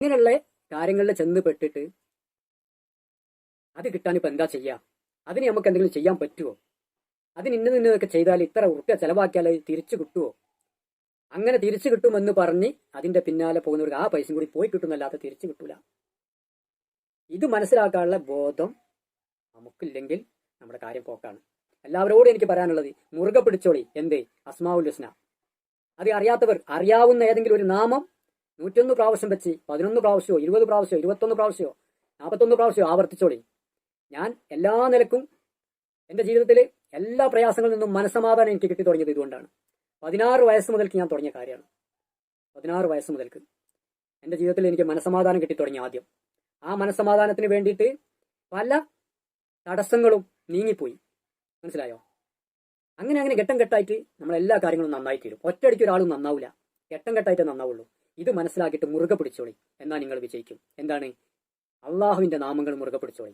ഇങ്ങനെയുള്ള കാര്യങ്ങളിൽ ചെന്ന് പെട്ടിട്ട് അത് കിട്ടാൻ ഇപ്പൊ എന്താ ചെയ്യുക? അതിന് നമുക്ക് എന്തെങ്കിലും ചെയ്യാൻ പറ്റുമോ? അതിന് ഇന്നതൊക്കെ ചെയ്താൽ ഇത്ര ഉറുപ്പ്യ ചെലവാക്കിയാൽ തിരിച്ചു കിട്ടുമോ? അങ്ങനെ തിരിച്ചു കിട്ടുമെന്ന് പറഞ്ഞ് അതിന്റെ പിന്നാലെ പോകുന്നവർക്ക് ആ പൈസയും കൂടി പോയി കിട്ടുന്നല്ലാതെ തിരിച്ചു കിട്ടൂല. ഇത് മനസ്സിലാക്കാനുള്ള ബോധം നമുക്കില്ലെങ്കിൽ നമ്മുടെ കാര്യം പോക്കാണ്. എല്ലാവരോടും എനിക്ക് പറയാനുള്ളത്, മുറുകെ പിടിച്ചോളി. എന്ത്? അസ്മാഉൽ ഹുസ്ന. അത് അറിയാത്തവർ അറിയാവുന്ന ഏതെങ്കിലും ഒരു നാമം 101 പ്രാവശ്യം വെച്ച് 11 പ്രാവശ്യമോ 20 പ്രാവശ്യമോ 21 പ്രാവശ്യമോ 41 പ്രാവശ്യമോ ആവർത്തിച്ചോളി. ഞാൻ എല്ലാ നിലക്കും എന്റെ ജീവിതത്തിൽ എല്ലാ പ്രയാസങ്ങളിൽ നിന്നും മനസ്സമാധാനം എനിക്ക് കിട്ടി തുടങ്ങിയത് ഇതുകൊണ്ടാണ്. 16 വയസ്സ് മുതൽക്ക് ഞാൻ തുടങ്ങിയ കാര്യമാണ്. 16 വയസ്സ് മുതൽക്ക് എന്റെ ജീവിതത്തിൽ എനിക്ക് മനസ്സമാധാനം കിട്ടി തുടങ്ങി. ആദ്യം ആ മനസ്സമാധാനത്തിന് വേണ്ടിയിട്ട് പല തടസ്സങ്ങളും നീങ്ങിപ്പോയി. മനസ്സിലായോ? അങ്ങനെ ഘട്ടം ഘട്ടമായിട്ട് നമ്മളെല്ലാ കാര്യങ്ങളും നന്നായി തീരും. ഒറ്റയടിക്ക് ഒരാളും നന്നാവില്ല, ഘട്ടം ഘട്ടമായിട്ട് നന്നാവുള്ളൂ. ഇത് മനസ്സിലാക്കിയിട്ട് മുറുകെ പിടിച്ചോളി. എന്നാൽ നിങ്ങൾ വിജയിക്കും. എന്താണ്? അള്ളാഹുവിന്റെ നാമങ്ങൾ മുറുകെ പിടിച്ചോളി.